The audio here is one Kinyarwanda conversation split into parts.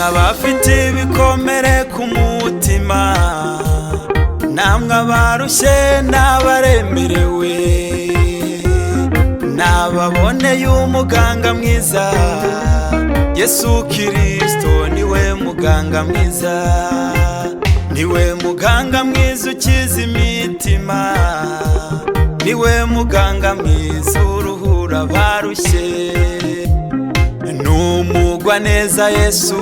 namwe abafite ibikomere ku mutima, namwe abarushye n'abaremerewe, nababoneye umuganga mwiza. Yesu Kristo niwe muganga mwiza, niwe muganga mwiza ukiza imitima, niwe muganga mwiza uruhura abarushye. Numugwa neza Yesu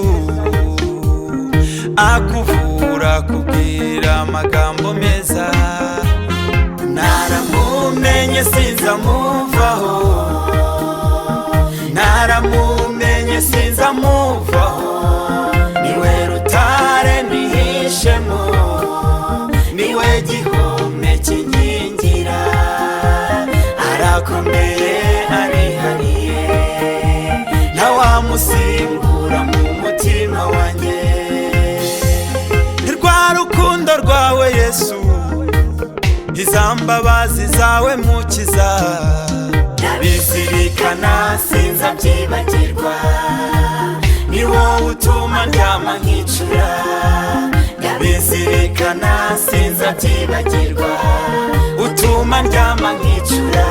akuvura kubwira amagambo meza. Naramumenye sinzamuvaho, naramumenye sinzamuvaho, niwe rutare nihishemo, niwe gihome kinkingira, arakomeye arihariye, ntawamusimbura mu mutima wanjye. Rwa rukundo rwawe Yesu, iza mbabazi zawe mukiza, ndabizirikana sinzabyibagirwa, ni wowe utuma ndyama nkicura, ndabizirikana sinzabyibagirwa, utuma ndyama nkicura.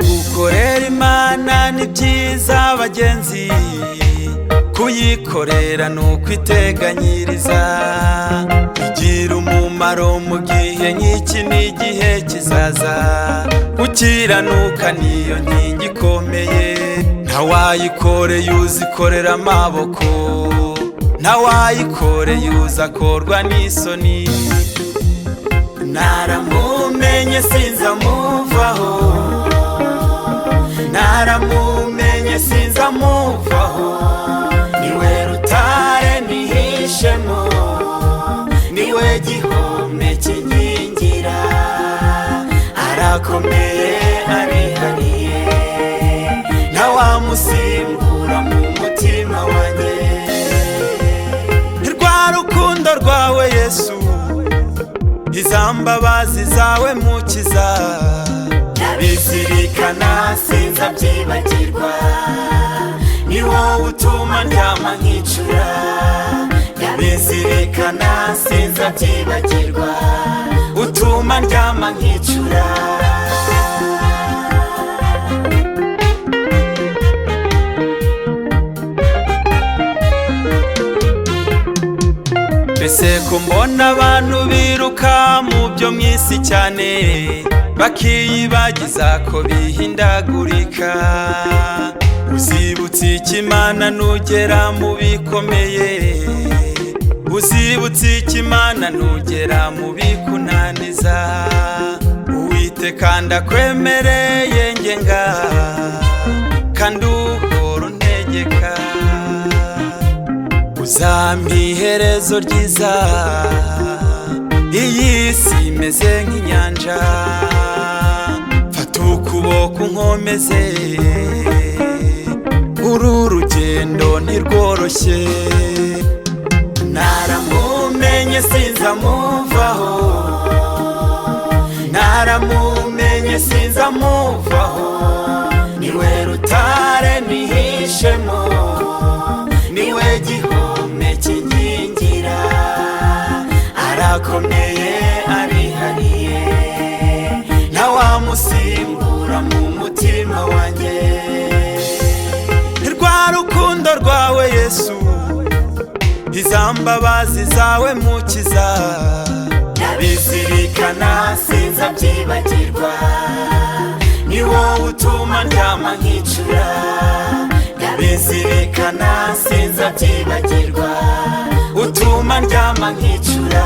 Gukorera Imana ni byiza bagenzi, kuyikorera ni ukwiteganyiriza, bigira umumaro mu gihe nk'iki n'igihe kizaza. Gukiranuka niyo nkingi ikomeye, ntawayikoreye uzikorera amaboko, ntawayikoreye uzakorwa n'isoni. Naramumenye sinzamuvaho, naramumenye sinzamuvaho, niwe rutare nihishemo, niwe gihome kinkingira, arakomeye arihariye, ntawamusimbura mu mutima wanjye. Rwa rukundo rwawe Yesu, iza mbabazi zawe mukiza, ndabizirikana sinzabyibagirwa, ni wowe utuma ndyama nkicura, ndabizirikana sinzabyibagirwa, utuma ndyama nkicura. Mbese ko mbona abantu biruka mu byo mw'isi cyane, bakiyibagiza ko bihindagurika. Uzibutse ikimana nugera mu bikomeye, uzibutse ikimana nugera mu bikunaniza. Uwiteka ndakwemereye ngenga, kandi uhora untegeka, uzampa iherezo ryiza. Iyi si imeze nk'inyanja, fata ukuboko unkomeze, uru rugendo ntirworoshye. Naramumenye sinzamuvaho, naramumenye sinzamuvaho, niwe rutare nihishemo, niwe gihome kinkingira, arakomeye arihariye, ntawamusimbura mu mutima wanjye. Rwa rukundo rwawe Yesu, iza mbabazi zawe mukiza, ndabizirikana sinzabyibagirwa, ni wowe utuma ndyama nkicura, ndabizirikana sinzabyibagirwa, utuma ndyama nkicura.